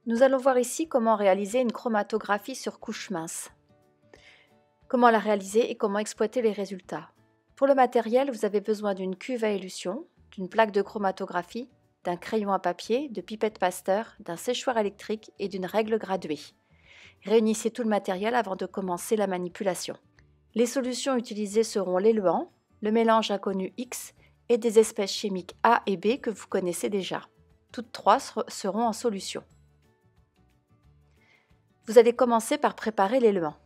Nous allons voir ici comment réaliser une chromatographie sur couche mince. Comment la réaliser et comment exploiter les résultats. Pour le matériel, vous avez besoin d'une cuve à élution, d'une plaque de chromatographie, d'un crayon à papier, de pipettes Pasteur, d'un séchoir électrique et d'une règle graduée. Réunissez tout le matériel avant de commencer la manipulation. Les solutions utilisées seront l'éluant, le mélange inconnu X et des espèces chimiques A et B que vous connaissez déjà. Toutes trois seront en solution. Vous allez commencer par préparer l'éluant.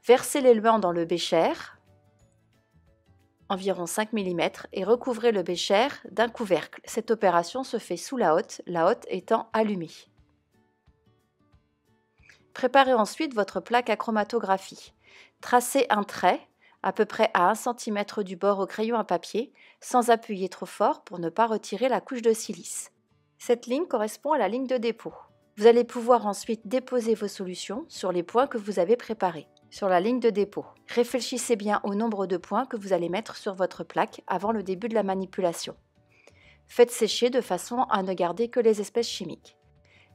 Versez l'éluant dans le bécher, environ 5 mm, et recouvrez le bécher d'un couvercle. Cette opération se fait sous la hotte étant allumée. Préparez ensuite votre plaque à chromatographie. Tracez un trait à peu près à 1 cm du bord au crayon à papier, sans appuyer trop fort pour ne pas retirer la couche de silice. Cette ligne correspond à la ligne de dépôt. Vous allez pouvoir ensuite déposer vos solutions sur les points que vous avez préparés, sur la ligne de dépôt. Réfléchissez bien au nombre de points que vous allez mettre sur votre plaque avant le début de la manipulation. Faites sécher de façon à ne garder que les espèces chimiques.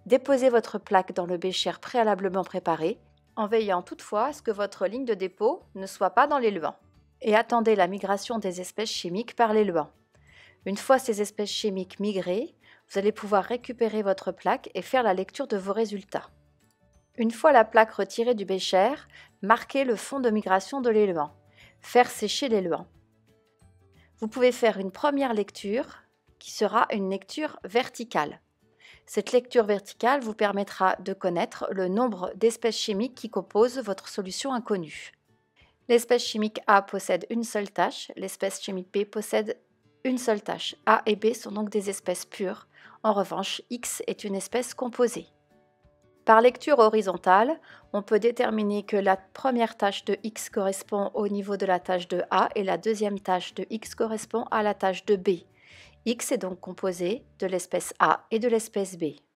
Déposez votre plaque dans le bécher préalablement préparé, en veillant toutefois à ce que votre ligne de dépôt ne soit pas dans l'éluant. Et attendez la migration des espèces chimiques par l'éluant. Une fois ces espèces chimiques migrées, vous allez pouvoir récupérer votre plaque et faire la lecture de vos résultats. Une fois la plaque retirée du bécher, marquez le fond de migration de l'éluant. Faire sécher l'éluant. Vous pouvez faire une première lecture qui sera une lecture verticale. Cette lecture verticale vous permettra de connaître le nombre d'espèces chimiques qui composent votre solution inconnue. L'espèce chimique A possède une seule tâche, l'espèce chimique B possède une seule tâche. A et B sont donc des espèces pures. En revanche, X est une espèce composée. Par lecture horizontale, on peut déterminer que la première tâche de X correspond au niveau de la tâche de A et la deuxième tâche de X correspond à la tâche de B. X est donc composé de l'espèce A et de l'espèce B.